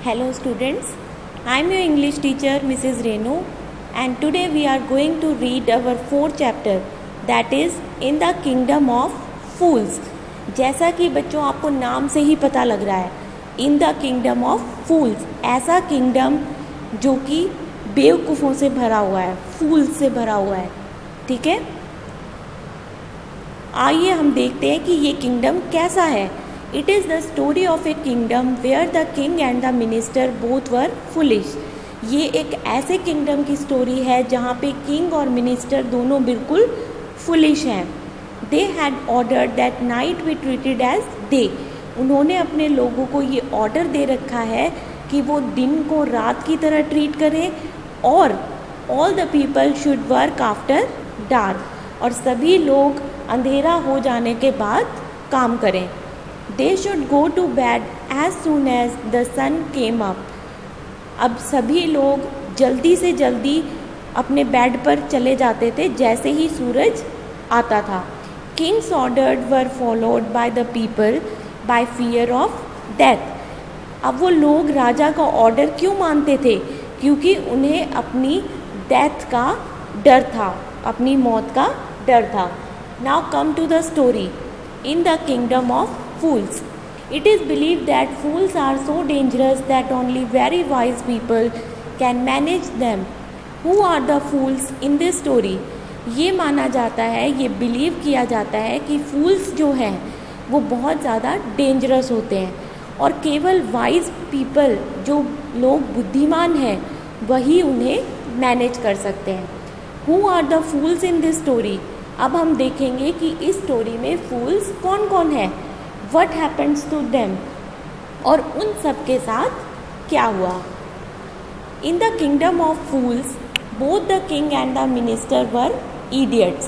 Hello students, I am your English teacher Mrs. Renu and today we are going to read our fourth chapter that is in the kingdom of fools। जैसा कि बच्चों आपको नाम से ही पता लग रहा है, इन द किंगडम ऑफ फूल्स, ऐसा किंगडम जो कि बेवकूफ़ों से भरा हुआ है, फूल से भरा हुआ है। ठीक है, आइए हम देखते हैं कि ये किंगडम कैसा है। It is the story of a kingdom where the king and the minister both were foolish। ये एक ऐसे किंगडम की स्टोरी है जहाँ पे किंग और मिनिस्टर दोनों बिल्कुल फुलिश हैं। They had ordered that night be treated as day। उन्होंने अपने लोगों को ये ऑर्डर दे रखा है कि वो दिन को रात की तरह ट्रीट करें और all the people should work after dark, और सभी लोग अंधेरा हो जाने के बाद काम करें। They should go to bed as soon as the sun came up। अब सभी लोग जल्दी से जल्दी अपने बेड पर चले जाते थे जैसे ही सूरज आता था। King's orders were followed by the people by fear of death। अब वो लोग राजा का ऑर्डर क्यों मानते थे? क्योंकि उन्हें अपनी डेथ का डर था, अपनी मौत का डर था। Now come to the story in the kingdom of fools। It is believed that fools are so dangerous that only very wise people can manage them। Who are the fools in this story? ये माना जाता है, ये believe किया जाता है कि फूल्स जो हैं वो बहुत ज़्यादा डेंजरस होते हैं और केवल वाइज पीपल, जो लोग बुद्धिमान हैं, वही उन्हें मैनेज कर सकते हैं। Who are the fools in this story? अब हम देखेंगे कि इस स्टोरी में फूल्स कौन कौन है, What happens to them, और उन सब के साथ क्या हुआ। In the kingdom of fools, both the king and the minister were idiots।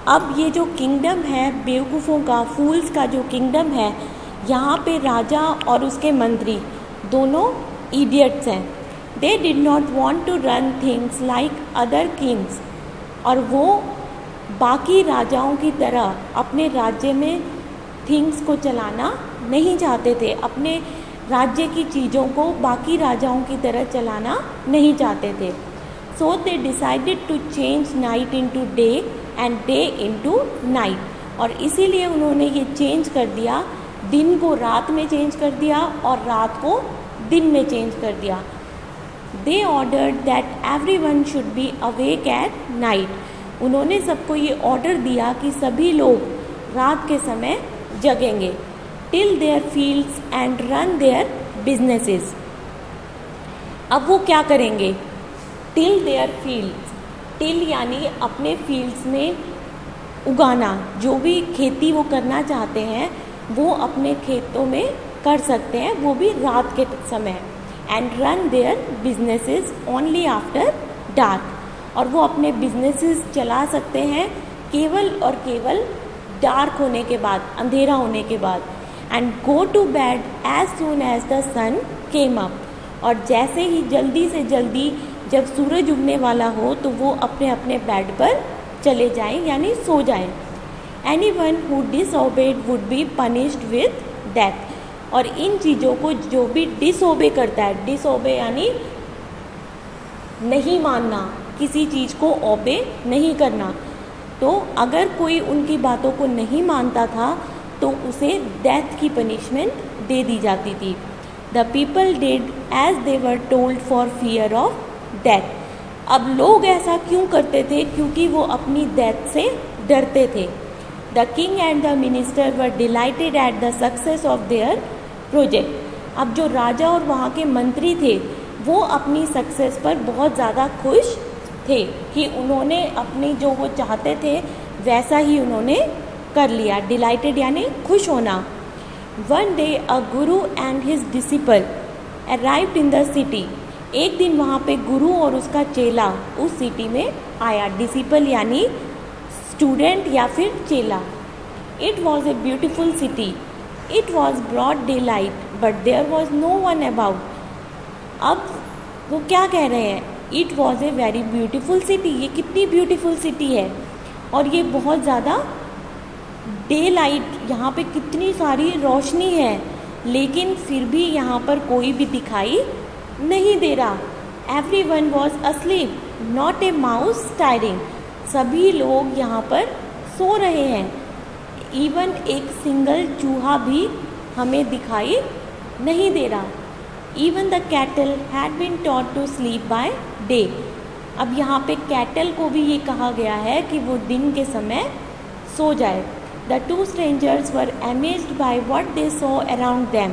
अब ये जो किंगडम है बेवकूफ़ों का, फूल्स का जो किंगडम है, यहाँ पे राजा और उसके मंत्री दोनों इडियट्स हैं। They did not want to run things like other kings, और वो बाकी राजाओं की तरह अपने राज्य में थिंग्स को चलाना नहीं चाहते थे, अपने राज्य की चीज़ों को बाकी राजाओं की तरह चलाना नहीं चाहते थे। So they decided to change night into day and day into night, और इसीलिए उन्होंने ये चेंज कर दिया, दिन को रात में चेंज कर दिया और रात को दिन में चेंज कर दिया। They ordered that everyone should be awake at night. उन्होंने सबको ये ऑर्डर दिया कि सभी लोग रात के समय जगेंगे। Till their fields and run their businesses. अब वो क्या करेंगे? टिल देयर फील्ड्स, टिल यानी अपने फील्ड्स में उगाना, जो भी खेती वो करना चाहते हैं वो अपने खेतों में कर सकते हैं, वो भी रात के समय। And run their businesses only after dark, और वो अपने बिजनेसेस चला सकते हैं केवल और केवल डार्क होने के बाद, अंधेरा होने के बाद। And go to bed as soon as the sun came up, और जैसे ही जल्दी से जल्दी जब सूरज उगने वाला हो तो वो अपने अपने बेड पर चले जाएं, यानी सो जाएं। Anyone who disobeyed would be punished with death, और इन चीज़ों को जो भी डिसओबे करता है, डिसओबे यानी नहीं मानना, किसी चीज़ को ओबे नहीं करना, तो अगर कोई उनकी बातों को नहीं मानता था तो उसे डेथ की पनिशमेंट दे दी जाती थी। The people did as they were told for fear of death. अब लोग ऐसा क्यों करते थे? क्योंकि वो अपनी डेथ से डरते थे। The king and the minister were dilated at the success of their project. अब जो राजा और वहाँ के मंत्री थे वो अपनी सक्सेस पर बहुत ज़्यादा खुश थे कि उन्होंने अपनी जो वो चाहते थे वैसा ही उन्होंने कर लिया। डिलाइटेड यानी खुश होना। One day a Guru and his disciple arrived in the city. एक दिन वहाँ पे गुरु और उसका चेला उस सिटी में आया। डिसिपल यानी स्टूडेंट या फिर चेला। It was a beautiful city, it was broad daylight but there was no one about. अब वो क्या कह रहे हैं? It was a very beautiful city. ये कितनी ब्यूटीफुल सिटी है और ये बहुत ज़्यादा डे लाइट, यहाँ पे कितनी सारी रोशनी है, लेकिन फिर भी यहाँ पर कोई भी दिखाई नहीं दे रहा। Everyone was asleep, not a mouse stirring. सभी लोग यहाँ पर सो रहे हैं। इवन एक सिंगल चूहा भी हमें दिखाई नहीं दे रहा। Even the cattle had been taught to sleep by day. अब यहाँ पे कैटल को भी ये कहा गया है कि वो दिन के समय सो जाए। The two strangers were amazed by what they saw around them.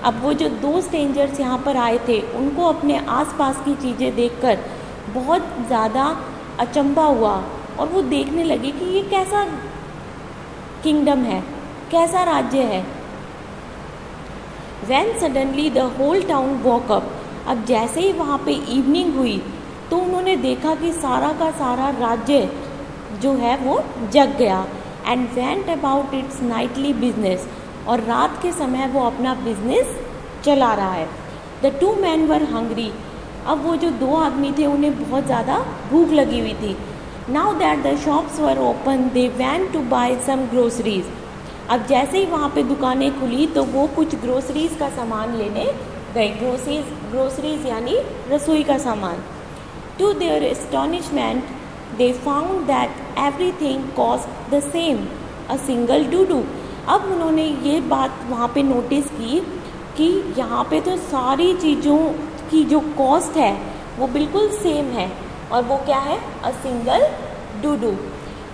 अब वो जो दो स्ट्रेंजर्स यहाँ पर आए थे उनको अपने आसपास की चीज़ें देखकर बहुत ज़्यादा अचंभा हुआ और वो देखने लगे कि ये कैसा किंगडम है, कैसा राज्य है। When suddenly the whole town woke up. अब जैसे ही वहाँ पे इवनिंग हुई तो उन्होंने देखा कि सारा का सारा राज्य जो है वो जग गया। And went about its nightly business. और रात के समय वो अपना बिजनेस चला रहा है। The two men were hungry. अब वो जो दो आदमी थे उन्हें बहुत ज़्यादा भूख लगी हुई थी। Now that the shops were open, they went to buy some groceries. अब जैसे ही वहाँ पे दुकानें खुली तो वो कुछ ग्रोसरीज का सामान लेने गए। ग्रोसरीज यानी रसोई का सामान। To their astonishment, they found that everything cost the same, a single doodoo. अब उन्होंने ये बात वहाँ पे नोटिस की कि यहाँ पे तो सारी चीज़ों की जो कॉस्ट है वो बिल्कुल सेम है और वो क्या है, a single duddu.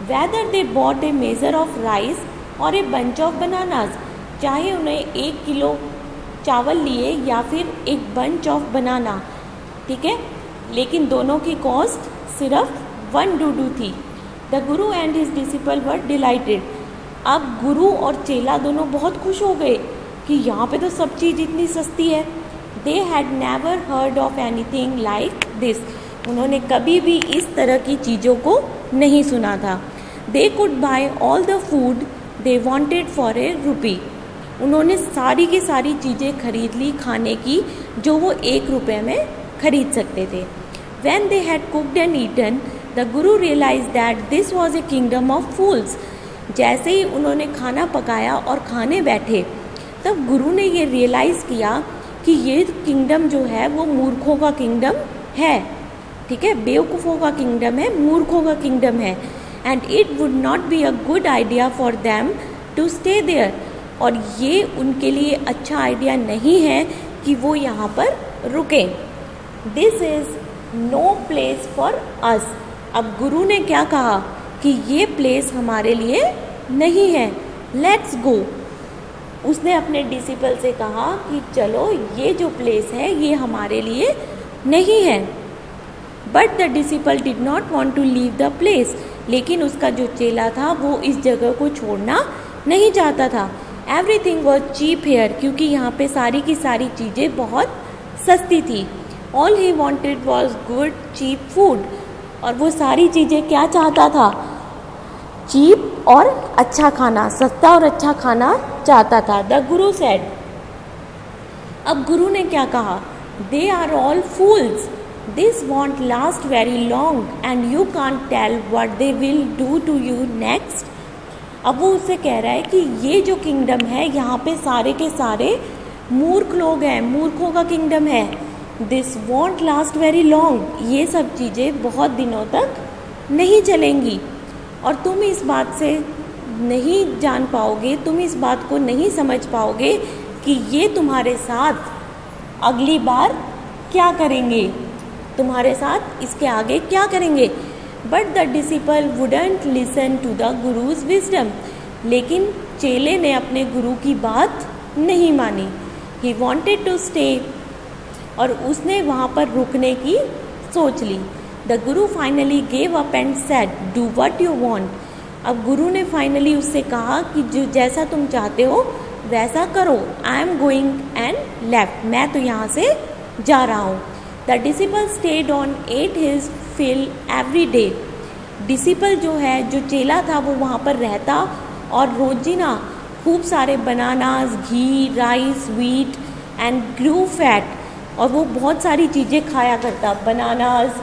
Whether they bought a measure of rice और ए बंच ऑफ बनानाज, चाहे उन्हें 1 किलो चावल लिए या फिर एक बंच ऑफ बनाना, ठीक है, लेकिन दोनों की कॉस्ट सिर्फ 1 डूडू थी। The guru and his disciple were dilated. अब गुरु और चेला दोनों बहुत खुश हो गए कि यहाँ पे तो सब चीज़ इतनी सस्ती है। They had never heard of anything like this. उन्होंने कभी भी इस तरह की चीज़ों को नहीं सुना था। They could buy all the food they wanted for a rupee. उन्होंने सारी की सारी चीज़ें खरीद ली खाने की जो वो 1 रुपये में खरीद सकते थे। When they had cooked and eaten, the Guru realized that this was a kingdom of fools. जैसे ही उन्होंने खाना पकाया और खाने बैठे तब गुरु ने ये रियलाइज़ किया कि ये किंगडम जो है वो मूर्खों का किंगडम है, ठीक है, बेवकूफ़ों का किंगडम है, मूर्खों का किंगडम है। And it would not be a good idea for them to stay there. और ये उनके लिए अच्छा आइडिया नहीं है कि वो यहाँ पर रुकें। This is no place for us. अब गुरु ने क्या कहा कि ये प्लेस हमारे लिए नहीं है, लेट्स गो। उसने अपने डिसिपल से कहा कि चलो ये जो प्लेस है ये हमारे लिए नहीं है। But the disciple did not want to leave the place. लेकिन उसका जो चेला था वो इस जगह को छोड़ना नहीं चाहता था। एवरीथिंग वॉज चीप हेयर, क्योंकि यहाँ पे सारी की सारी चीज़ें बहुत सस्ती थी। All he wanted was good cheap food. और वो सारी चीज़ें क्या चाहता था, चीप और अच्छा खाना, सस्ता और अच्छा खाना चाहता था। The Guru said. अब गुरु ने क्या कहा, they are all fools, this won't last very long and you can't tell what they will do to you next. अब वो उससे कह रहा है कि ये जो किंगडम है यहाँ पे सारे के सारे मूर्ख लोग हैं, मूर्खों का किंगडम है। This won't last very long, ये सब चीज़ें बहुत दिनों तक नहीं चलेंगी और तुम इस बात से नहीं जान पाओगे, तुम इस बात को नहीं समझ पाओगे कि ये तुम्हारे साथ अगली बार क्या करेंगे, तुम्हारे साथ इसके आगे क्या करेंगे। But the disciple wouldn't listen to the guru's wisdom. लेकिन चेले ने अपने गुरु की बात नहीं मानी। ही वॉन्टेड टू स्टे, और उसने वहाँ पर रुकने की सोच ली। The Guru finally gave up and said do what you want. अब गुरु ने फाइनली उससे कहा कि जो जैसा तुम चाहते हो वैसा करो। I am going and left, मैं तो यहाँ से जा रहा हूँ। The disciple stayed on ate his fill every day. Disciple जो है, जो चेला था, वो वहाँ पर रहता और रोजीना खूब सारे bananas, ghee, rice, wheat and Guru fat, और वो बहुत सारी चीज़ें खाया करता, बनानास,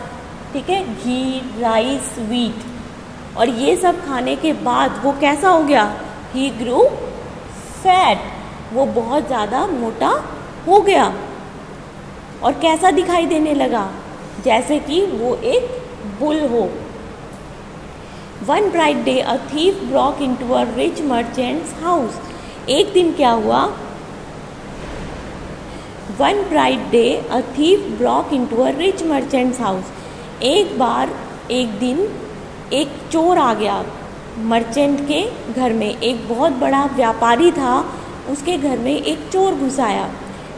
ठीक है, घी, राइस, व्हीट। और ये सब खाने के बाद वो कैसा हो गया, ही ग्रू फैट, वो बहुत ज़्यादा मोटा हो गया और कैसा दिखाई देने लगा, जैसे कि वो एक बुल हो। One bright day, a thief broke into a rich merchant's house. एक दिन क्या हुआ? One bright day, a thief broke into a rich merchant's house. एक दिन एक चोर आ गया मर्चेंट के घर में। एक बहुत बड़ा व्यापारी था, उसके घर में एक चोर घुस आया।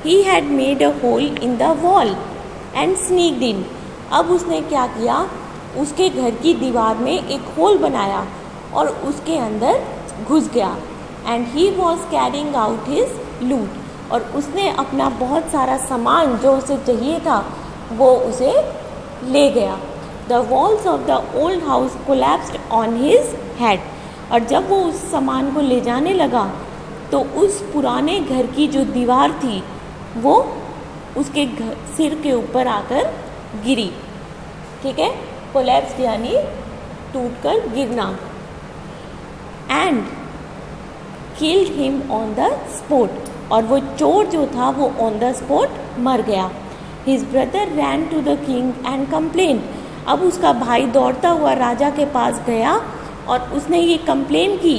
He had made a hole in the wall and sneaked in. अब उसने क्या किया? उसके घर की दीवार में एक होल बनाया और उसके अंदर घुस गया। And he was carrying out his लूट, और उसने अपना बहुत सारा सामान जो उसे चाहिए था वो उसे ले गया। The walls of the old house collapsed on his head, और जब वो उस सामान को ले जाने लगा तो उस पुराने घर की जो दीवार थी वो उसके सिर के ऊपर आकर गिरी। ठीक है, कोलैप्स यानी टूटकर गिरना। And killed him on the spot, और वो चोर जो था वो ऑन द स्पॉट मर गया। His brother ran to the king and complain, अब उसका भाई दौड़ता हुआ राजा के पास गया और उसने ये कंप्लेन की,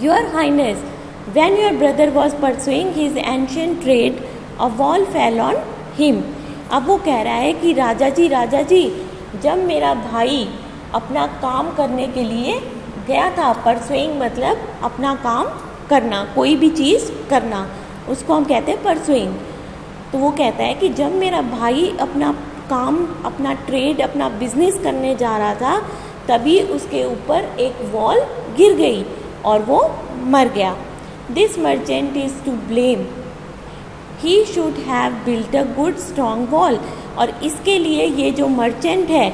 your highness, when your brother was pursuing his ancient trade a wall fell on him. अब वो कह रहा है कि राजा जी, जब मेरा भाई अपना काम करने के लिए गया था, परसुइंग मतलब अपना काम करना, कोई भी चीज़ करना, उसको हम कहते हैं परसुइंग। तो वो कहता है कि जब मेरा भाई अपना काम, अपना ट्रेड, अपना बिजनेस करने जा रहा था, तभी उसके ऊपर एक वॉल गिर गई और वो मर गया। This merchant is to blame, he should have built a good strong wall, और इसके लिए ये जो मर्चेंट है,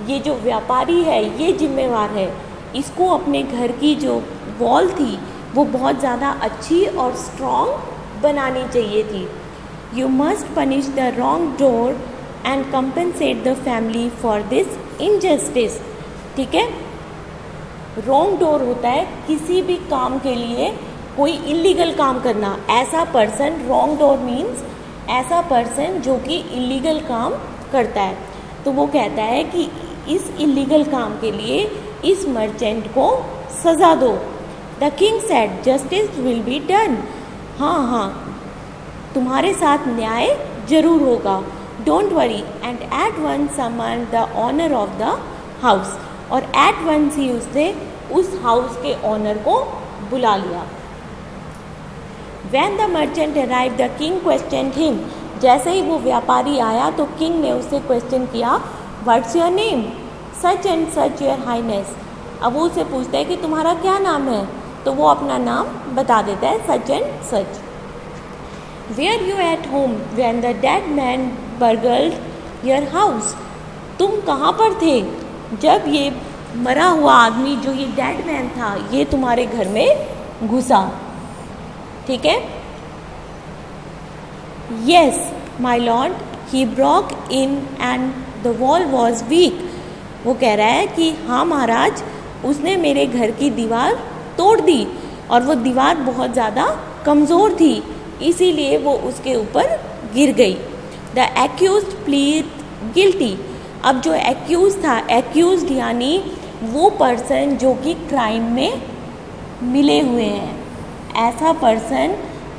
ये जो व्यापारी है, ये जिम्मेवार है। इसको अपने घर की जो वॉल थी वो बहुत ज़्यादा अच्छी और स्ट्रॉन्ग बनानी चाहिए थी। You must punish the wrong door and compensate the family for this injustice. ठीक है, रॉन्ग डोर होता है किसी भी काम के लिए कोई इलीगल काम करना, ऐसा पर्सन, रॉन्ग डोर मीन्स ऐसा पर्सन जो कि इलीगल काम करता है। तो वो कहता है कि इस इलीगल काम के लिए इस मर्चेंट को सज़ा दो। The king said, justice will be done, हाँ, तुम्हारे साथ न्याय जरूर होगा। Don't worry, and at once summon the owner of the house, और एट वंस ही उसने उस हाउस के ऑनर को बुला लिया। When the merchant arrived, the king questioned him. जैसे ही वो व्यापारी आया तो किंग ने उससे क्वेश्चन किया, What's your name? Such and such, your highness. अब वो उससे पूछता है कि तुम्हारा क्या नाम है, तो वो अपना नाम बता देता है, such and such. Were you at home when the dead man burgled your house? तुम कहाँ पर थे जब ये मरा हुआ आदमी, जो ये डेड मैन था, ये तुम्हारे घर में घुसा। ठीक है, yes my lord, he Brock in and the wall was weak. वो कह रहा है कि हाँ महाराज, उसने मेरे घर की दीवार तोड़ दी और वो दीवार बहुत ज़्यादा कमज़ोर थी, इसीलिए वो उसके ऊपर गिर गई। द एक्यूज्ड प्लीड गिल्टी, अब जो एक्यूज था, एक्यूज्ड यानी वो पर्सन जो कि क्राइम में मिले हुए हैं, ऐसा पर्सन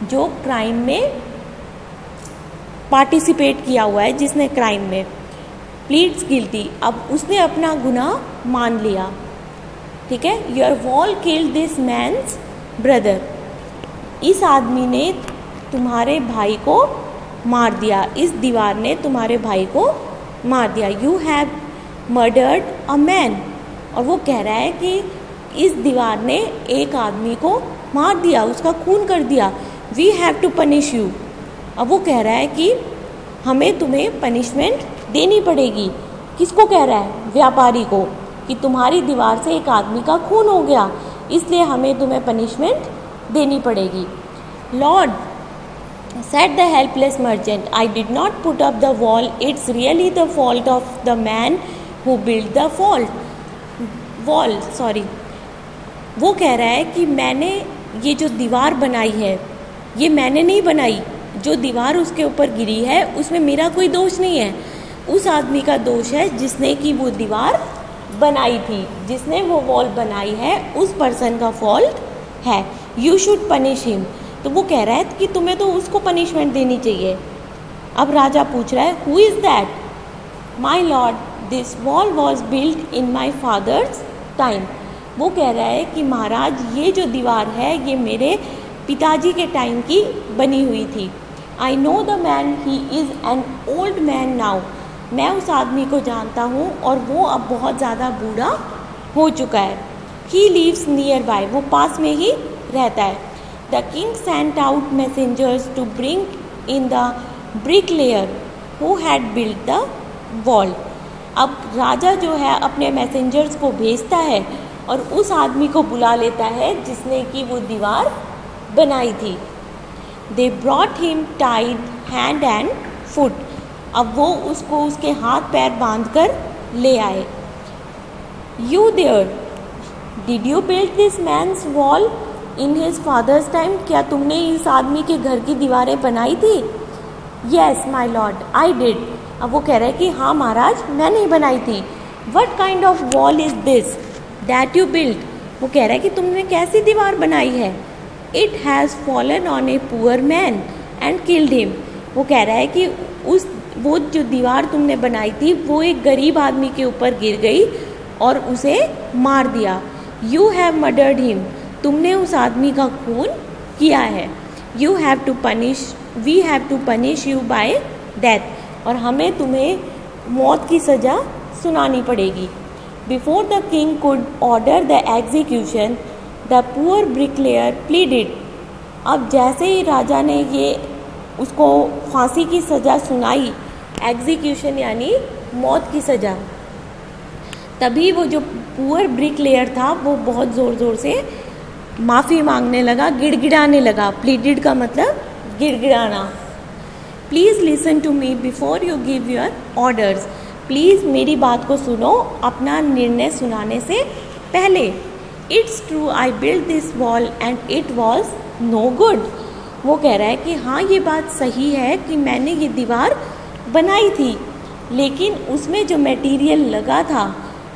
जो क्राइम में पार्टिसिपेट किया हुआ है, जिसने क्राइम में, प्लीड्स गिल्टी, अब उसने अपना गुनाह मान लिया। ठीक है, your wall killed this man's brother, इस आदमी ने तुम्हारे भाई को मार दिया, इस दीवार ने तुम्हारे भाई को मार दिया। You have murdered a man, और वो कह रहा है कि इस दीवार ने एक आदमी को मार दिया, उसका खून कर दिया। We have to punish you, अब वो कह रहा है कि हमें तुम्हें पनिशमेंट देनी पड़ेगी। किसको कह रहा है? व्यापारी को, कि तुम्हारी दीवार से एक आदमी का खून हो गया, इसलिए हमें तुम्हें पनिशमेंट देनी पड़ेगी। Lord said the helpless merchant, I did not put up the wall, it's really the fault of the man who built the wall. वो कह रहा है कि मैंने ये जो दीवार बनाई है ये मैंने नहीं बनाई, जो दीवार उसके ऊपर गिरी है उसमें मेरा कोई दोष नहीं है, उस आदमी का दोष है जिसने कि वो दीवार बनाई थी, जिसने वो वॉल बनाई है उस पर्सन का फॉल्ट है। You should punish him. तो वो कह रहा है कि तुम्हें तो उसको पनिशमेंट देनी चाहिए। अब राजा पूछ रहा है who is that? My lord this wall was built in my father's time. वो कह रहा है कि महाराज ये जो दीवार है ये मेरे पिताजी के टाइम की बनी हुई थी। I know the man, he is an old man now. मैं उस आदमी को जानता हूँ और वो अब बहुत ज़्यादा बूढ़ा हो चुका है। ही लीव्स नियर बाय, वो पास में ही रहता है। The king sent out messengers to bring in the bricklayer who had built the wall. अब राजा जो है अपने मैसेंजर्स को भेजता है और उस आदमी को बुला लेता है जिसने कि वो दीवार बनाई थी। They brought him tied hand and foot. अब वो उसको उसके हाथ पैर बांध कर ले आए। You there, did you build this man's wall in his father's time? क्या तुमने इस आदमी के घर की दीवारें बनाई थी? Yes my lord I did. अब वो कह रहा है कि हाँ महाराज मैंने ही बनाई थी। What kind of wall is this that you build? वो कह रहा है कि तुमने कैसी दीवार बनाई है? It has fallen on a poor man and killed him. वो कह रहा है कि वो जो दीवार तुमने बनाई थी वो एक गरीब आदमी के ऊपर गिर गई और उसे मार दिया। यू हैव मर्डर्ड हिम, तुमने उस आदमी का खून किया है। You have to punish, we have to punish you by death, और हमें तुम्हें मौत की सज़ा सुनानी पड़ेगी। Before the king could order the execution the poor bricklayer pleaded. अब जैसे ही राजा ने ये उसको फांसी की सज़ा सुनाई, एग्जीक्यूशन यानी मौत की सज़ा, तभी वो जो पुअर ब्रिकलेयर था वो बहुत ज़ोर ज़ोर से माफ़ी मांगने लगा, गिड़गिड़ाने लगा। प्लीडेड का मतलब गिड़गिड़ाना। Please listen to me before you give your orders. Please मेरी बात को सुनो अपना निर्णय सुनाने से पहले। It's true I build this wall and it was no good. वो कह रहा है कि हाँ ये बात सही है कि मैंने ये दीवार बनाई थी, लेकिन उसमें जो मटेरियल लगा था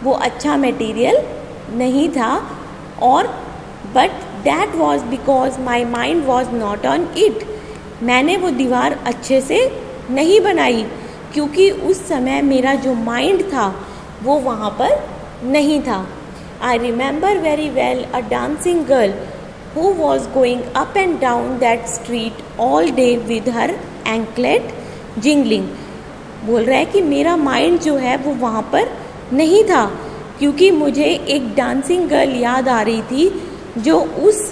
वो अच्छा मटेरियल नहीं था, और but that was because my mind was not on it. मैंने वो दीवार अच्छे से नहीं बनाई क्योंकि उस समय मेरा जो माइंड था वो वहाँ पर नहीं था। I remember very well a dancing girl who was going up and down that street all day with her anklet jingling। बोल रहा है कि मेरा माइंड जो है वो वहाँ पर नहीं था क्योंकि मुझे एक डांसिंग गर्ल याद आ रही थी जो उस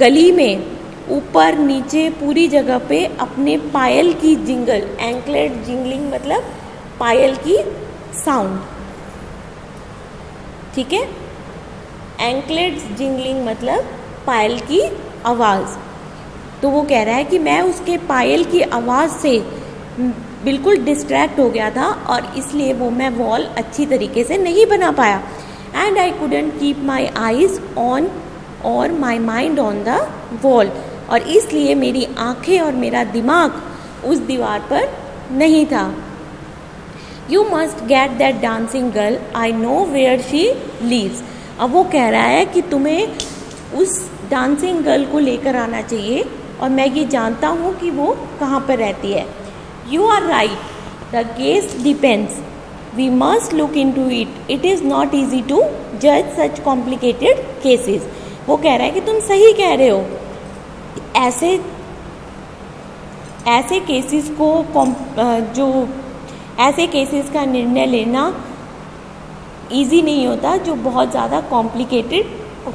गली में ऊपर नीचे पूरी जगह पे अपने पायल की जिंगल, एंकलेट जिंगलिंग मतलब पायल की साउंड, ठीक है। एंकलेट जिंगलिंग मतलब पायल की आवाज़। तो वो कह रहा है कि मैं उसके पायल की आवाज़ से बिल्कुल डिस्ट्रैक्ट हो गया था और इसलिए वो मैं वॉल अच्छी तरीके से नहीं बना पाया। And I couldn't keep my eyes on or my mind on the wall, और इसलिए मेरी आँखें और मेरा दिमाग उस दीवार पर नहीं था। You must get that dancing girl, I know where she lives. अब वो कह रहा है कि तुम्हें उस डांसिंग गर्ल को लेकर आना चाहिए और मैं ये जानता हूँ कि वो कहाँ पर रहती है। You are right, the case depends, we must look into it, it is not easy to जज सच कॉम्प्लिकेटेड केसेस। वो कह रहा है कि तुम सही कह रहे हो, ऐसे केसेस को जो ऐसे केसेस का निर्णय लेना इजी नहीं होता जो बहुत ज़्यादा कॉम्प्लिकेटेड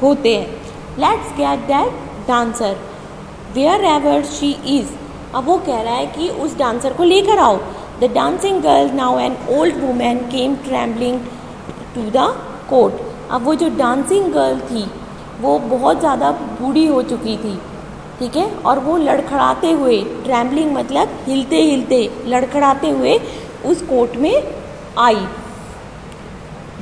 होते हैं। Let's get that dancer wherever she is. अब वो कह रहा है कि उस डांसर को लेकर आओ। The dancing girl now an old woman came trembling to the court. अब वो जो डांसिंग गर्ल थी वो बहुत ज़्यादा बूढ़ी हो चुकी थी, ठीक है, और वो लड़खड़ाते हुए, ट्रैम्बलिंग मतलब हिलते हिलते लड़खड़ाते हुए उस कोर्ट में आई।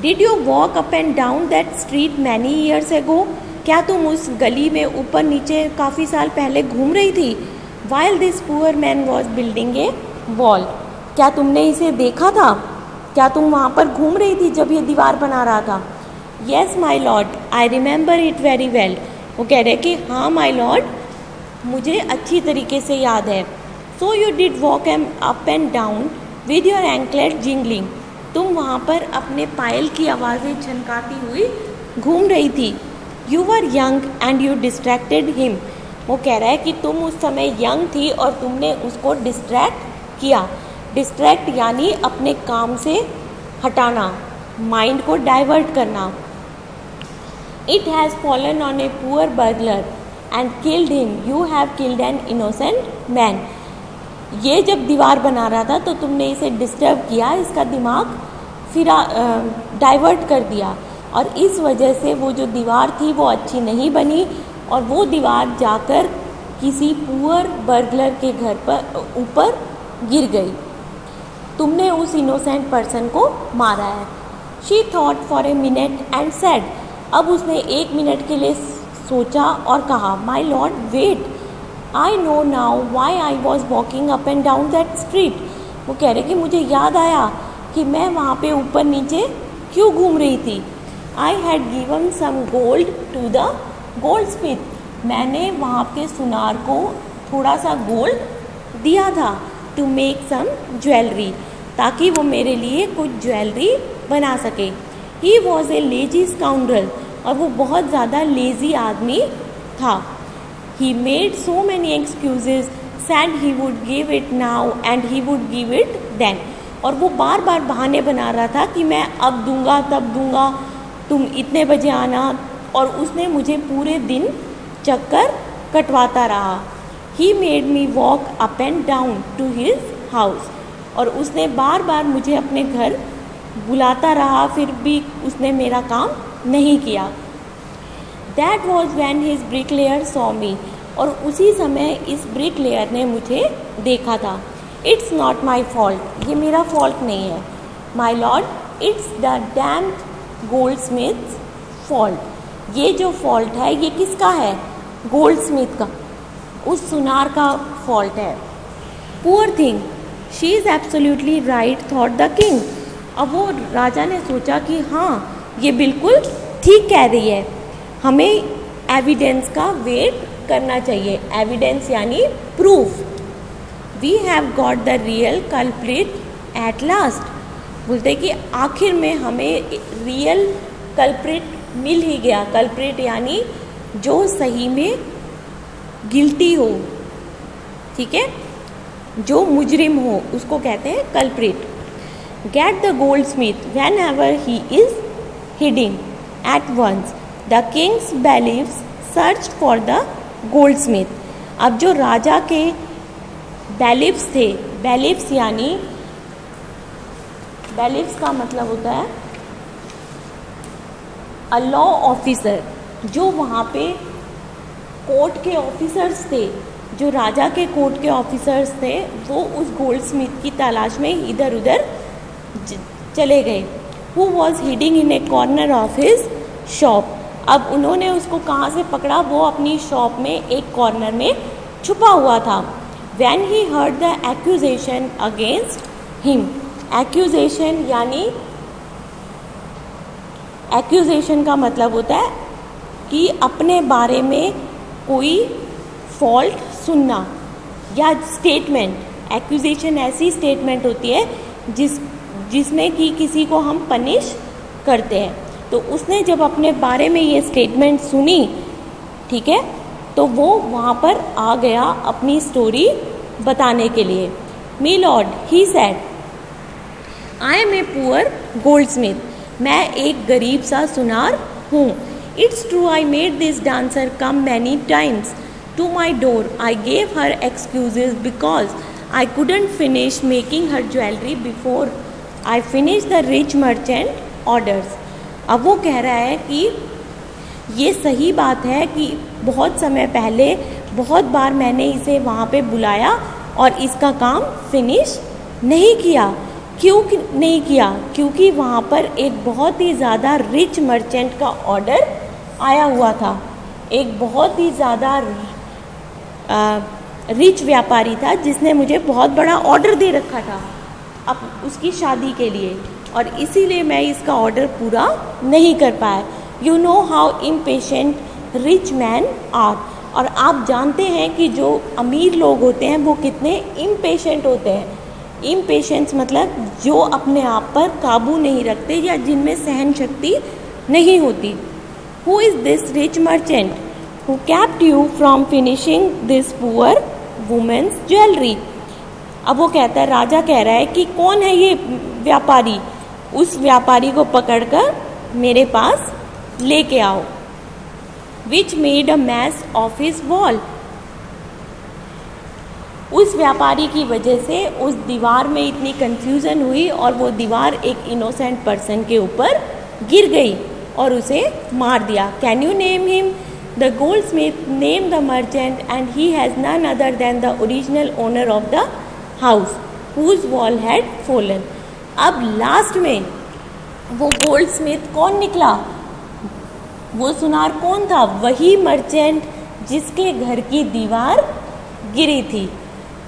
Did you walk up and down that street many years ago? क्या तुम उस गली में ऊपर नीचे काफ़ी साल पहले घूम रही थी? While this poor man was building A wall. क्या तुमने इसे देखा था? क्या तुम वहाँ पर घूम रही थी जब ये दीवार बना रहा था? Yes my lord, I remember it very well. वो कह रहे कि हाँ माई लॉर्ड, मुझे अच्छी तरीके से याद है। So you did walk M up and down with your anklet jingling. तुम वहाँ पर अपने पायल की आवाज़ें झनकाती हुई घूम रही थी। You were young and you distracted him. वो कह रहा है कि तुम उस समय यंग थी और तुमने उसको डिस्ट्रैक्ट किया। डिस्ट्रैक्ट यानी अपने काम से हटाना, माइंड को डाइवर्ट करना। It has fallen on a poor burglar and killed him. You have killed an innocent man. ये जब दीवार बना रहा था तो तुमने इसे डिस्टर्ब किया, इसका दिमाग फिर डाइवर्ट कर दिया और इस वजह से वो जो दीवार थी वो अच्छी नहीं बनी और वो दीवार जाकर किसी पुअर बर्गलर के घर पर ऊपर गिर गई। तुमने उस इनोसेंट पर्सन को मारा है। She thought for a minute and said. अब उसने 1 मिनट के लिए सोचा और कहा, my lord wait, I know now why I was walking up and down that street. वो कह रहे कि मुझे याद आया कि मैं वहाँ पे ऊपर नीचे क्यों घूम रही थी। I had given some gold to the goldsmith. मैंने वहाँ पे सुनार को थोड़ा सा गोल्ड दिया था टू मेक सम ज्वेलरी, ताकि वो मेरे लिए कुछ ज्वेलरी बना सके। He was a lazy scoundrel. और वो बहुत ज़्यादा लेज़ी आदमी था। He made so many excuses, said he would give it now and he would give it then. और वो बार बार बहाने बना रहा था कि मैं अब दूंगा तब दूंगा, तुम इतने बजे आना, और उसने मुझे पूरे दिन चक्कर कटवाता रहा। He made me walk up and down to his house. और उसने बार बार मुझे अपने घर बुलाता रहा, फिर भी उसने मेरा काम नहीं किया। That was when his bricklayer saw me. और उसी समय इस ब्रिकलेयर ने मुझे देखा था। इट्स नॉट माई फॉल्ट, ये मेरा फॉल्ट नहीं है my lord, it's the damned goldsmith fault. ये जो फॉल्ट है ये किसका है? गोल्ड स्मिथ का, उस सुनार का फॉल्ट है। Poor thing, she is absolutely right thought the king. अब वो राजा ने सोचा कि हाँ ये बिल्कुल ठीक कह रही है, हमें एविडेंस का वेट करना चाहिए। एविडेंस यानी proof. We have got the real culprit at last. बोलते कि आखिर में हमें रियल कल्प्रिट मिल ही गया। कल्प्रिट यानी जो सही में गिल्टी हो, ठीक है, जो मुजरिम हो, उसको कहते हैं culprit. Get the goldsmith wherever he is hiding at once. The king's bailiffs search for the goldsmith. अब जो राजा के बैलिव्स थे, बैलिव्स यानी, बैलिव्स का मतलब होता है अ लॉ ऑफिसर, जो वहाँ पे कोर्ट के ऑफिसर्स थे, जो राजा के कोर्ट के ऑफिसर्स थे, वो उस गोल्ड स्मिथ की तलाश में इधर उधर चले गए। Who was heading in A corner of his shop. अब उन्होंने उसको कहाँ से पकड़ा? वो अपनी शॉप में एक कॉर्नर में छुपा हुआ था। When he heard the accusation against him. Accusation यानी, एक्यूजेशन का मतलब होता है कि अपने बारे में कोई फॉल्ट सुनना या स्टेटमेंट। एक्यूजेशन ऐसी स्टेटमेंट होती है जिसमें कि किसी को हम पनिश करते हैं। तो उसने जब अपने बारे में ये स्टेटमेंट सुनी, ठीक है, तो वो वहाँ पर आ गया अपनी स्टोरी बताने के लिए। My lord, he said, I am a poor goldsmith. मैं एक गरीब सा सुनार हूँ। It's true I made this dancer come many times to my door. I gave her excuses because I couldn't finish making her jewelry before I finished the rich merchant orders. अब वो कह रहा है कि ये सही बात है कि बहुत समय पहले बहुत बार मैंने इसे वहाँ पे बुलाया और इसका काम फिनिश नहीं किया। क्यों नहीं किया? क्योंकि वहाँ पर एक बहुत ही ज़्यादा रिच मर्चेंट का ऑर्डर आया हुआ था। एक बहुत ही ज़्यादा रिच व्यापारी था जिसने मुझे बहुत बड़ा ऑर्डर दे रखा था अब उसकी शादी के लिए, और इसीलिए मैं इसका ऑर्डर पूरा नहीं कर पाया। You know how impatient rich man are. और आप जानते हैं कि जो अमीर लोग होते हैं वो कितने इम्पेशेंट होते हैं। इम्पेशेंस मतलब जो अपने आप पर काबू नहीं रखते या जिनमें सहन शक्ति नहीं होती। Who is this rich merchant who kept you from finishing this poor woman's jewellery. अब वो कहता है, राजा कह रहा है कि कौन है ये व्यापारी, उस व्यापारी को पकड़कर मेरे पास लेके आओ। Which made a mass of his wall. उस व्यापारी की वजह से उस दीवार में इतनी कंफ्यूजन हुई और वो दीवार एक इनोसेंट पर्सन के ऊपर गिर गई और उसे मार दिया। Can you name him. The goldsmith name the merchant and he has none other than the original owner of the house whose wall had fallen. अब लास्ट में वो गोल्ड स्मिथ कौन निकला, वो सुनार कौन था, वही मर्चेंट जिसके घर की दीवार गिरी थी।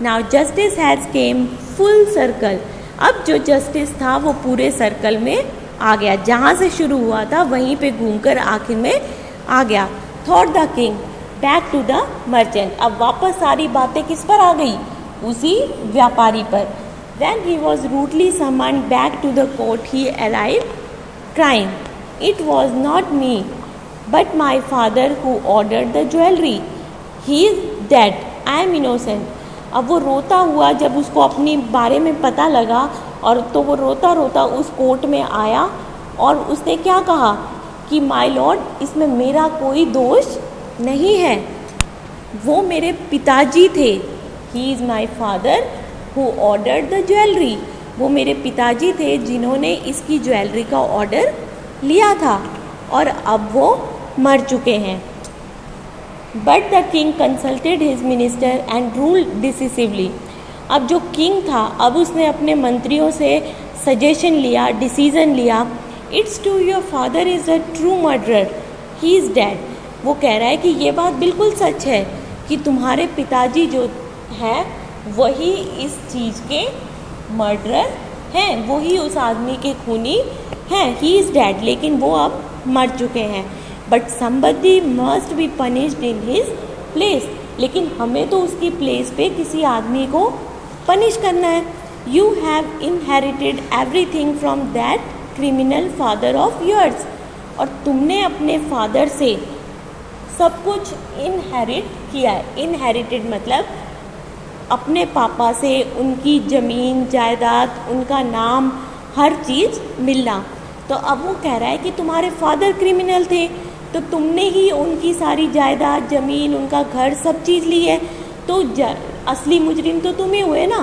Now justice has came full circle. अब जो जस्टिस था वो पूरे सर्कल में आ गया, जहाँ से शुरू हुआ था वहीं पे घूमकर आखिर में आ गया। Thought the king back to the merchant. अब वापस सारी बातें किस पर आ गई, उसी व्यापारी पर। When he was rudely summoned back to the court, he arrived crying, "It was not me, but my father who ordered the jewelry. He is dead. I am innocent." अब वो रोता हुआ जब उसको अपनी बारे में पता लगा, और तो वो रोता रोता उस कोर्ट में आया और उसने क्या कहा कि माय लॉर्ड, इसमें मेरा कोई दोष नहीं है, वो मेरे पिताजी थे। He is my father who ordered the jewellery. वो मेरे पिताजी थे जिन्होंने इसकी ज्वेलरी का ऑर्डर लिया था और अब वो मर चुके हैं। But the king consulted his minister and ruled decisively. अब जो किंग था, अब उसने अपने मंत्रियों से सजेशन लिया, डिसीज़न लिया। It's true your father is a true murderer, he is dead. वो कह रहा है कि ये बात बिल्कुल सच है कि तुम्हारे पिताजी जो हैं वही इस चीज़ के मर्डरर हैं, वही उस आदमी के खूनी हैं। ही इज़ डेड, लेकिन वो अब मर चुके हैं। But somebody must be punished in his place. लेकिन हमें तो उसकी प्लेस पे किसी आदमी को पनिश करना है। You have inherited everything from that criminal father of yours. और तुमने अपने फादर से सब कुछ इनहेरिट किया है। इनहेरिटेड मतलब अपने पापा से उनकी ज़मीन जायदाद, उनका नाम, हर चीज़ मिलना। तो अब वो कह रहा है कि तुम्हारे फादर क्रिमिनल थे तो तुमने ही उनकी सारी जायदाद, ज़मीन, उनका घर, सब चीज़ ली है, तो असली मुजरिम तो तुम ही हुए ना।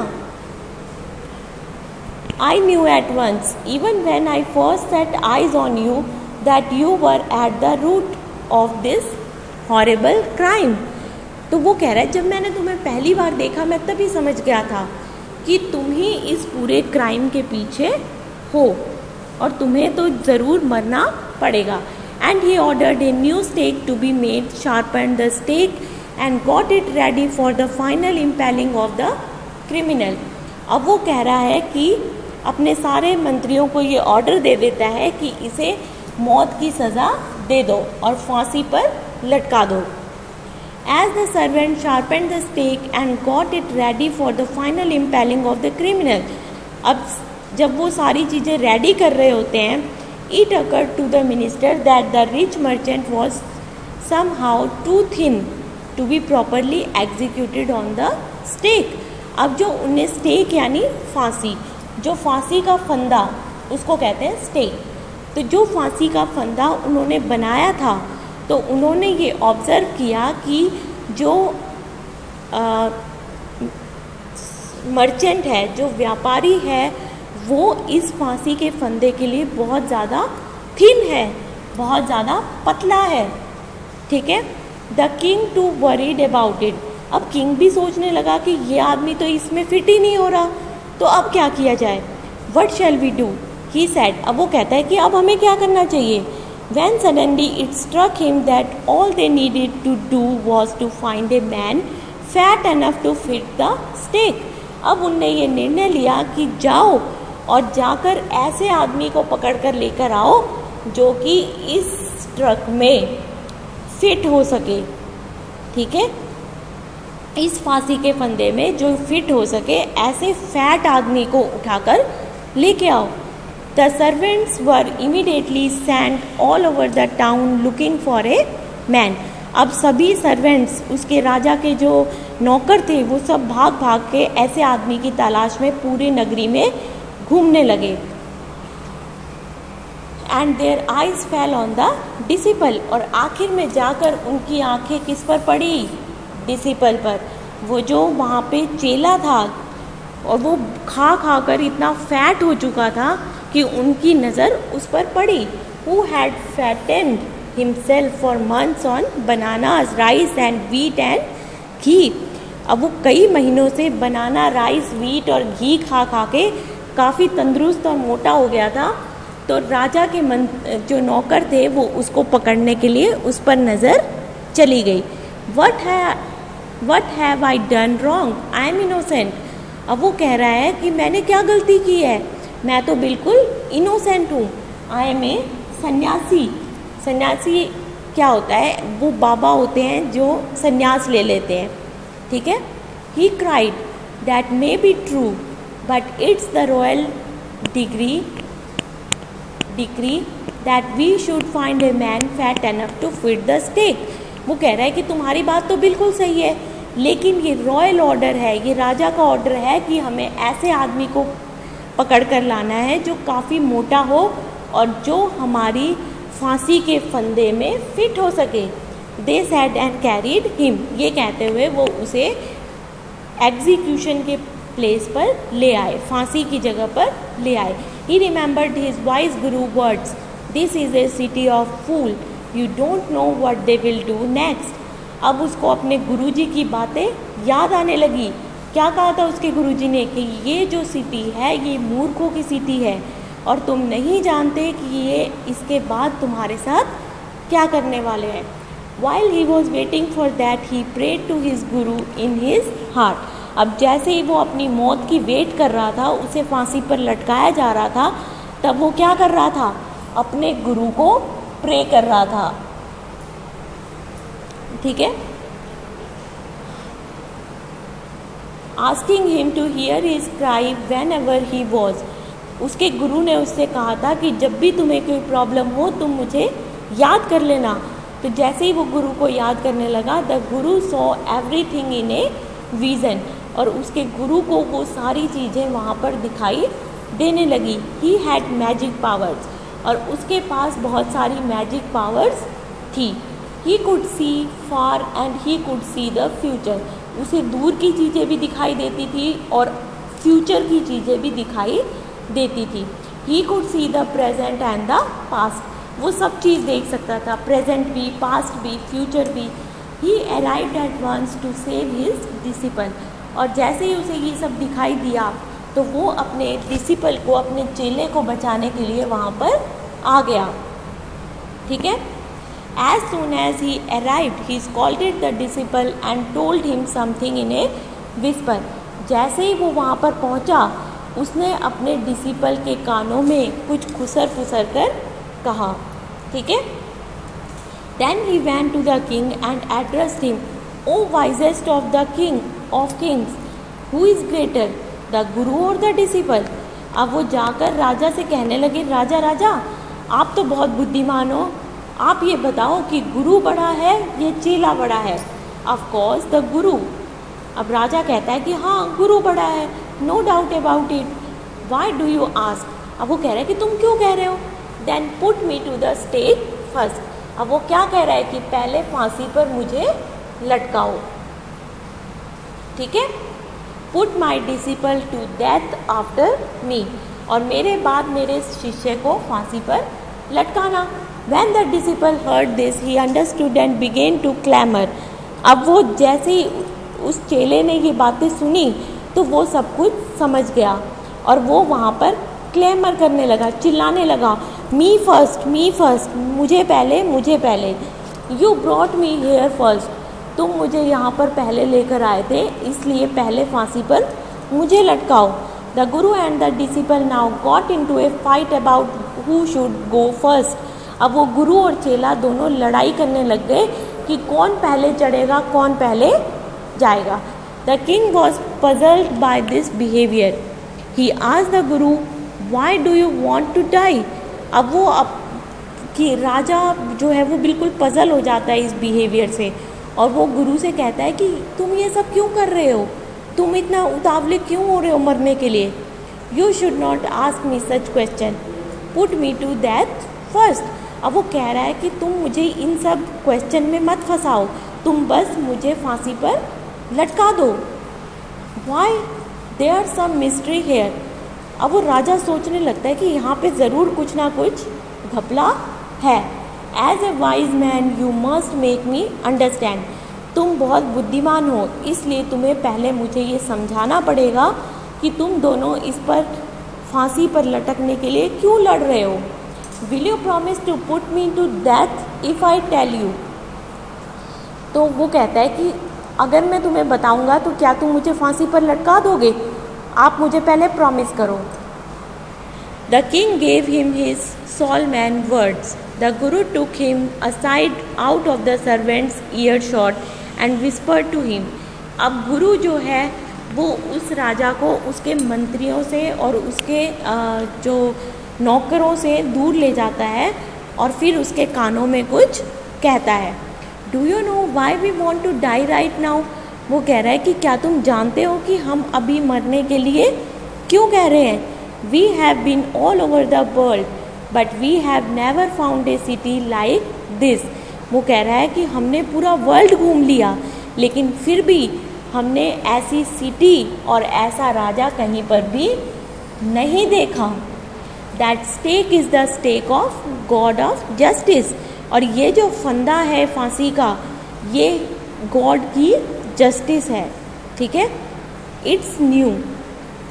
I knew at once, even when I first set eyes on you, that you were at the root of this horrible crime. तो वो कह रहा है जब मैंने तुम्हें पहली बार देखा मैं तभी समझ गया था कि तुम ही इस पूरे क्राइम के पीछे हो और तुम्हें तो ज़रूर मरना पड़ेगा। And he ordered a new stake to be made, sharpened the stake and got it ready for the final impaling of the criminal. अब वो कह रहा है कि अपने सारे मंत्रियों को ये ऑर्डर दे देता है कि इसे मौत की सज़ा दे दो और फांसी पर लटका दो। As the servant sharpened the stake and got it ready for the final impaling of the criminal, अब जब वो सारी चीज़ें रेडी कर रहे होते हैं, it occurred to the minister that the rich merchant was somehow too thin to be properly executed on the stake. अब जो उन्हें स्टेक यानी फांसी, जो फांसी का फंदा उसको कहते हैं स्टेक, तो जो फांसी का फंदा उन्होंने बनाया था तो उन्होंने ये ऑब्ज़र्व किया कि जो मर्चेंट है, जो व्यापारी है, वो इस फांसी के फंदे के लिए बहुत ज़्यादा थिन है, बहुत ज़्यादा पतला है। ठीक है। The king to worried about it. अब किंग भी सोचने लगा कि ये आदमी तो इसमें फिट ही नहीं हो रहा, तो अब क्या किया जाए। What shall we do, he said. अब वो कहता है कि अब हमें क्या करना चाहिए। When suddenly it struck him that all they needed to do was to find a man fat enough to fit the stake. अब उनने ये निर्णय लिया कि जाओ और जाकर ऐसे आदमी को पकड़ कर लेकर आओ जो कि इस ट्रक में फिट हो सके, ठीक है, इस फांसी के फंदे में जो फिट हो सके, ऐसे फैट आदमी को उठाकर लेके आओ। The servants were immediately sent all over the town looking for a man. अब सभी सर्वेंट्स, उसके राजा के जो नौकर थे, वो सब भाग भाग के ऐसे आदमी की तलाश में पूरी नगरी में घूमने लगे। And their eyes fell on the disciple, और आखिर में जाकर उनकी आंखें किस पर पड़ी? डिसिपल पर। वो जो वहाँ पे चेला था और वो खा खा कर इतना फैट हो चुका था कि उनकी नज़र उस पर पड़ी। Who had fattened himself for months on bananas, rice and wheat and ghee. अब वो कई महीनों से बनाना, राइस, व्हीट और घी खा खा के काफ़ी तंदुरुस्त और मोटा हो गया था। तो राजा के जो नौकर थे वो उसको पकड़ने के लिए उस पर नज़र चली गई। What have I done wrong, I am innocent. अब वो कह रहा है कि मैंने क्या गलती की है, मैं तो बिल्कुल इनोसेंट हूँ। आई एम ए सन्यासी। सन्यासी क्या होता है? वो बाबा होते हैं जो सन्यास ले लेते हैं, ठीक है। He cried that may be true but it's the royal decree that we should find a man fat enough to fit the stake. वो कह रहा है कि तुम्हारी बात तो बिल्कुल सही है, लेकिन ये रॉयल ऑर्डर है, ये राजा का ऑर्डर है कि हमें ऐसे आदमी को पकड़ कर लाना है जो काफ़ी मोटा हो और जो हमारी फांसी के फंदे में फिट हो सके। They said and carried him. ये कहते हुए वो उसे एग्जीक्यूशन के प्लेस पर ले आए, फांसी की जगह पर ले आए। He remembered his wise guru words, this is a city of fool, you don't know what they will do next. अब उसको अपने गुरुजी की बातें याद आने लगी। क्या कहा था उसके गुरुजी ने कि ये जो सिटी है ये मूर्खों की सिटी है और तुम नहीं जानते कि ये इसके बाद तुम्हारे साथ क्या करने वाले हैं। While he was waiting for that, he prayed to his guru in his heart. अब जैसे ही वो अपनी मौत की वेट कर रहा था, उसे फांसी पर लटकाया जा रहा था, तब वो क्या कर रहा था? अपने गुरु को प्रे कर रहा था, ठीक है। Asking him to hear his cry whenever he was. उसके गुरु ने उससे कहा था कि जब भी तुम्हें कोई प्रॉब्लम हो तुम मुझे याद कर लेना। तो जैसे ही वो गुरु को याद करने लगा, the Guru saw everything in a vision, और उसके गुरु को वो सारी चीज़ें वहाँ पर दिखाई देने लगी। ही हैड मैजिक पावर्स, और उसके पास बहुत सारी मैजिक पावर्स थी। He could see far and he could see the future. उसे दूर की चीज़ें भी दिखाई देती थी और फ्यूचर की चीज़ें भी दिखाई देती थी। He could see the present and the past. वो सब चीज़ देख सकता था, प्रेजेंट भी, पास्ट भी, फ्यूचर भी। He arrived at once to save his disciple, और जैसे ही उसे ये सब दिखाई दिया तो वो अपने डिसिपल को, अपने चेले को बचाने के लिए वहाँ पर आ गया, ठीक है। As soon as he arrived, he scolded the disciple and told him something in a whisper. जैसे ही वो वहाँ पर पहुँचा, उसने अपने डिसिपल के कानों में कुछ खुसर फुसर कर कहा, ठीक है। Then he went to the king and addressed him, O wisest of the king of kings, who is greater, the guru or the disciple? अब वो जाकर राजा से कहने लगे, राजा राजा आप तो बहुत बुद्धिमान हो, आप ये बताओ कि गुरु बड़ा है ये चेला बड़ा है? ऑफ कोर्स द गुरु। अब राजा कहता है कि हाँ गुरु बड़ा है, no doubt about it, why do you ask? अब वो कह रहा है कि तुम क्यों कह रहे हो? Then put me to the stake first. अब वो क्या कह रहा है कि पहले फांसी पर मुझे लटकाओ, ठीक है। Put my disciple to death after me, और मेरे बाद मेरे शिष्य को फांसी पर लटकाना। When the disciple heard this, he understood and began to clamor. अब वो जैसे ही उस चेले ने ये बातें सुनी तो वो सब कुछ समझ गया और वो वहाँ पर क्लेमर करने लगा, चिल्लाने लगा, मी फर्स्ट, मुझे पहले, मुझे पहले। You brought me here first, तुम मुझे यहाँ पर पहले लेकर आए थे, इसलिए पहले फांसी पर मुझे लटकाओ। The guru and the disciple now got into A fight about who should go first. अब वो गुरु और चेला दोनों लड़ाई करने लग गए कि कौन पहले चढ़ेगा, कौन पहले जाएगा। The king was puzzled by this behaviour. He asked the guru, why do you want to die. अब वो कि राजा जो है वो बिल्कुल पजल हो जाता है इस बिहेवियर से, और वो गुरु से कहता है कि तुम ये सब क्यों कर रहे हो, तुम इतना उतावले क्यों हो रहे हो मरने के लिए। You should not ask me such question, put me to death first. अब वो कह रहा है कि तुम मुझे इन सब क्वेश्चन में मत फंसाओ, तुम बस मुझे फांसी पर लटका दो। Why there some mystery here. अब वो राजा सोचने लगता है कि यहाँ पे ज़रूर कुछ ना कुछ घपला है। As a wise man you must make me understand. तुम बहुत बुद्धिमान हो, इसलिए तुम्हें पहले मुझे ये समझाना पड़ेगा कि तुम दोनों इस पर फांसी पर लटकने के लिए क्यों लड़ रहे हो। Will you promise to put me to death if I tell you. तो वो कहता है कि अगर मैं तुम्हें बताऊंगा तो क्या तुम मुझे फांसी पर लटका दोगे, आप मुझे पहले प्रॉमिस करो। The king gave him his solemn words. The guru took him aside out of the servants' earshot and whispered to him. अब गुरु जो है वो उस राजा को उसके मंत्रियों से और उसके जो नौकरों से दूर ले जाता है और फिर उसके कानों में कुछ कहता है। Do you know why we want to die right now. वो कह रहा है कि क्या तुम जानते हो कि हम अभी मरने के लिए क्यों कह रहे हैं। We have been all over the world but we have never found a city like this. वो कह रहा है कि हमने पूरा वर्ल्ड घूम लिया, लेकिन फिर भी हमने ऐसी सिटी और ऐसा राजा कहीं पर भी नहीं देखा। That stake is the stake of God of justice. और ये जो फंदा है फांसी का, ये गॉड की जस्टिस है, ठीक है। It's new,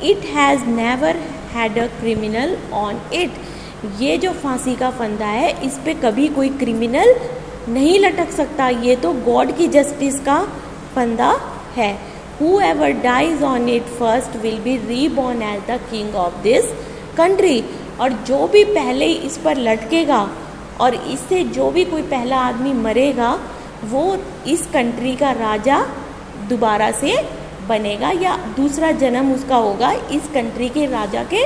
it has never had a criminal on it. ये जो फांसी का फंदा है, इस पे कभी कोई क्रिमिनल नहीं लटक सकता, ये तो गॉड की जस्टिस का फंदा है। Whoever dies on it first will be reborn as the king of this country। और जो भी पहले इस पर लटकेगा और इससे जो भी कोई पहला आदमी मरेगा, वो इस कंट्री का राजा दोबारा से बनेगा या दूसरा जन्म उसका होगा इस कंट्री के राजा के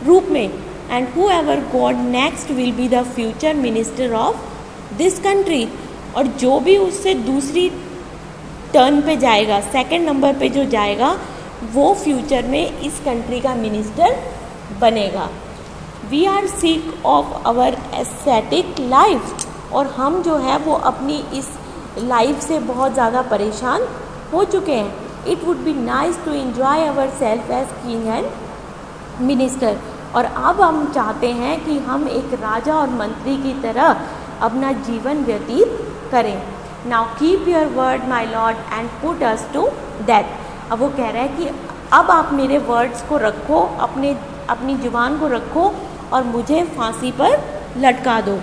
रूप में। And whoever God next will be the future minister of this country। और जो भी उससे दूसरी टर्न पे जाएगा, सेकंड नंबर पे जो जाएगा, वो फ्यूचर में इस कंट्री का मिनिस्टर बनेगा। We are sick of our aesthetic life. और हम जो है वो अपनी इस लाइफ से बहुत ज़्यादा परेशान हो चुके हैं। It would be nice to enjoy our self as king and minister. और अब हम चाहते हैं कि हम एक राजा और मंत्री की तरह अपना जीवन व्यतीत करें। Now keep your word my lord and put us to death. अब वो कह रहा है कि अब आप मेरे वर्ड्स को रखो, अपनी जुबान को रखो और मुझे फांसी पर लटका दो।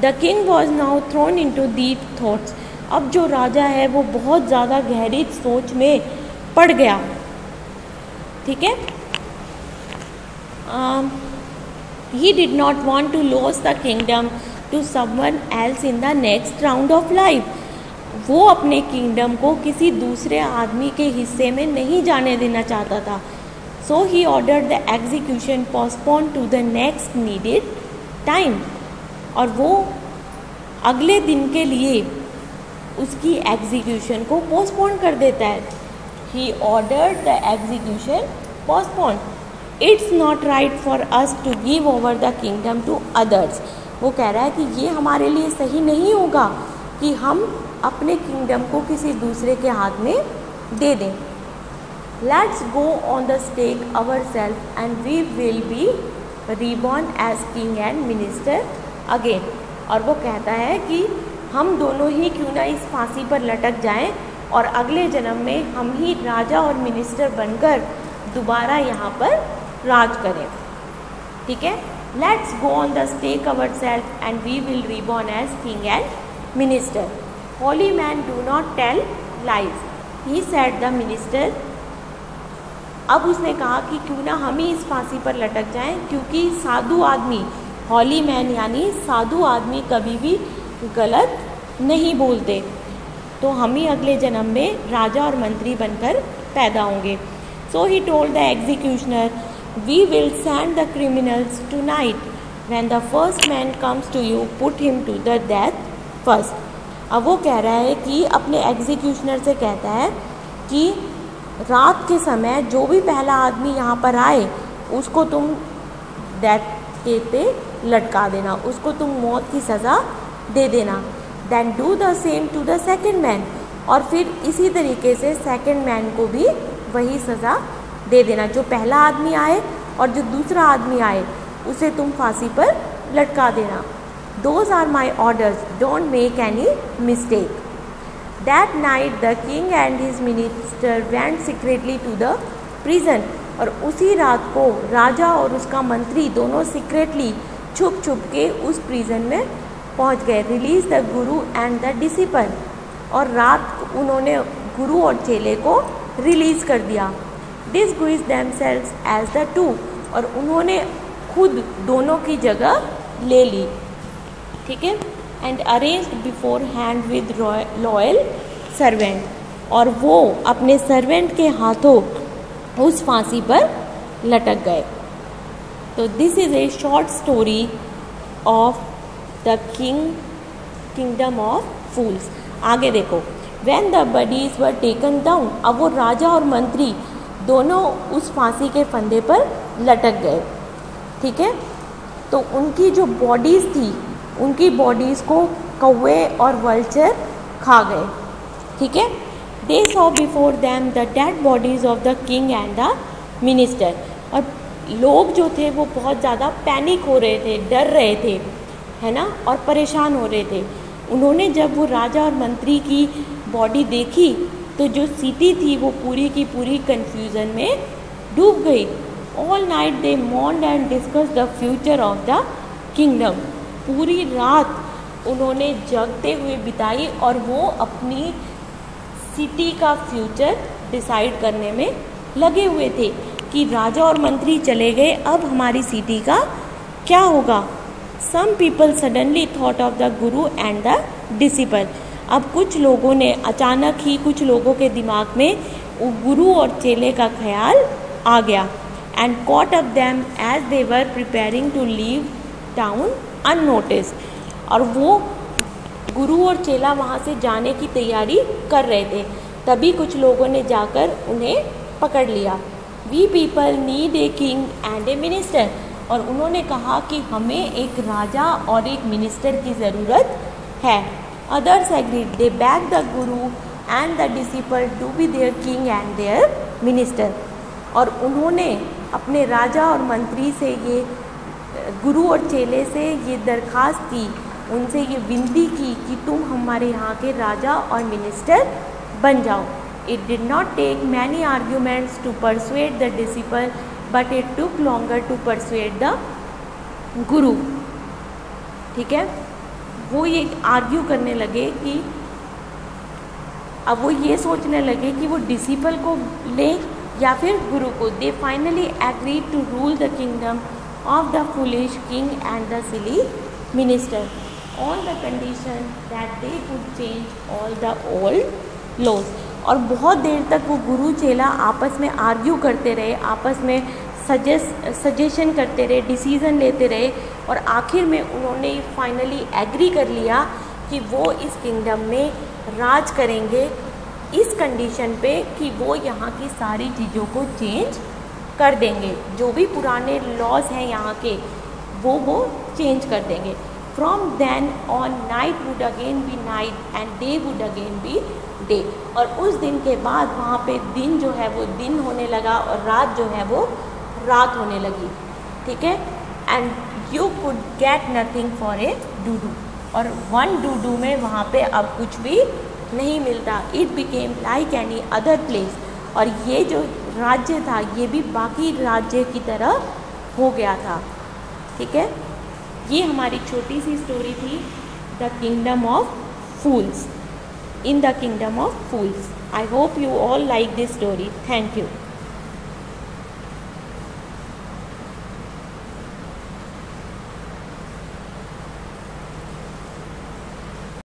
The king was now thrown into deep thoughts. अब जो राजा है वो बहुत ज़्यादा गहरी सोच में पड़ गया, ठीक है। He did not want to lose the kingdom to someone else in the next round of life। वो अपने किंगडम को किसी दूसरे आदमी के हिस्से में नहीं जाने देना चाहता था। So he ordered the execution postponed to the next needed time। और वो अगले दिन के लिए उसकी एग्जीक्यूशन को पोस्टपोन कर देता है। He ordered the execution postponed। It's not right for us to give over the kingdom to others. वो कह रहा है कि ये हमारे लिए सही नहीं होगा कि हम अपने किंगडम को किसी दूसरे के हाथ में दे दें। Let's go on the stake our self and we will be reborn as king and minister again. और वो कहता है कि हम दोनों ही क्यों ना इस फांसी पर लटक जाएं और अगले जन्म में हम ही राजा और मिनिस्टर बनकर दोबारा यहाँ पर राज करें, ठीक है। Let's go on the stake our self and we will reborn as king and minister. Holy man do not tell lies, he said the minister. अब उसने कहा कि क्यों ना हम ही इस फांसी पर लटक जाएं, क्योंकि साधु आदमी, होली मैन यानी साधु आदमी कभी भी गलत नहीं बोलते, तो हम ही अगले जन्म में राजा और मंत्री बनकर पैदा होंगे। So he told the executioner, we will send the criminals tonight, when the first man comes to you put him to the death first. अब वो कह रहा है कि अपने एग्जीक्यूशनर से कहता है कि रात के समय जो भी पहला आदमी यहाँ पर आए उसको तुम डेथ के पे लटका देना, उसको तुम मौत की सज़ा दे देना। Then do the same to the second man, और फिर इसी तरीके से सेकेंड मैन को भी वही सज़ा दे देना। जो पहला आदमी आए और जो दूसरा आदमी आए उसे तुम फांसी पर लटका देना। Those are my orders, don't make any mistake. That night the king and his minister went secretly to the prison, और उसी रात को राजा और उसका मंत्री दोनों सीक्रेटली छुप छुप के उस प्रिजन में पहुंच गए। Release the guru and the disciple, और रात उन्होंने गुरु और चेले को रिलीज़ कर दिया। डिसगुइज देमसेल्व्स एज द टू, और उन्होंने खुद दोनों की जगह ले ली, ठीक है। And arranged before hand with loyal servant, और वो अपने सर्वेंट के हाथों उस फांसी पर लटक गए। तो this is a short story of the kingdom of fools. आगे देखो, when the bodies were taken down, अब वो राजा और मंत्री दोनों उस फांसी के फंदे पर लटक गए, ठीक है। तो उनकी जो बॉडीज़ थी, उनकी बॉडीज़ को कौवे और वल्चर खा गए, ठीक है। They saw before them the dead bodies of the king and the minister, और लोग जो थे वो बहुत ज़्यादा पैनिक हो रहे थे, डर रहे थे, है ना, और परेशान हो रहे थे। उन्होंने जब वो राजा और मंत्री की बॉडी देखी तो जो सिटी थी वो पूरी की पूरी कन्फ्यूज़न में डूब गई। All night they mourned and discuss the future of the kingdom, पूरी रात उन्होंने जगते हुए बिताई और वो अपनी सिटी का फ्यूचर डिसाइड करने में लगे हुए थे कि राजा और मंत्री चले गए, अब हमारी सिटी का क्या होगा। Some people suddenly thought of the guru and the disciple, अब कुछ लोगों ने अचानक ही, कुछ लोगों के दिमाग में गुरु और चेले का ख्याल आ गया। And caught up them as they were preparing to leave town unnoticed, और वो गुरु और चेला वहाँ से जाने की तैयारी कर रहे थे, तभी कुछ लोगों ने जाकर उन्हें पकड़ लिया। We people need a king and a minister, और उन्होंने कहा कि हमें एक राजा और एक मिनिस्टर की ज़रूरत है। Others agreed, they beg the guru and the disciple to be their king and their minister, और उन्होंने अपने राजा और मंत्री से ये, गुरु और चेले से ये दरख्वास्त की, उनसे ये विनती की कि तुम हमारे यहाँ के राजा और मिनिस्टर बन जाओ। It did not take many arguments to persuade the disciple, but it took longer to persuade the guru, ठीक है। वो ये आर्ग्यू करने लगे कि अब वो ये सोचने लगे कि वो डिसिपल को ले या फिर गुरु को। They finally agreed to rule the kingdom of the foolish king and the silly minister on the condition that they could change all the old laws. और बहुत देर तक वो गुरु चेला आपस में आर्ग्यू करते रहे, आपस में सजेशन करते रहे, डिसीज़न लेते रहे, और आखिर में उन्होंने फाइनली एग्री कर लिया कि वो इस किंगडम में राज करेंगे, इस कंडीशन पे कि वो यहाँ की सारी चीज़ों को चेंज कर देंगे, जो भी पुराने लॉज हैं यहाँ के वो चेंज कर देंगे। From then on night would again be night and day would again be day, और उस दिन के बाद वहाँ पे दिन जो है वो दिन होने लगा और रात जो है वो रात होने लगी, ठीक है। And you could get nothing for a डूडू, और वन डूडू में वहाँ पे अब कुछ भी नहीं मिलता। It became like any other place, और ये जो राज्य था ये भी बाकी राज्य की तरह हो गया था, ठीक है। ये हमारी छोटी सी स्टोरी थी, the kingdom of fools. in the kingdom of fools. I hope you all like this story. Thank you.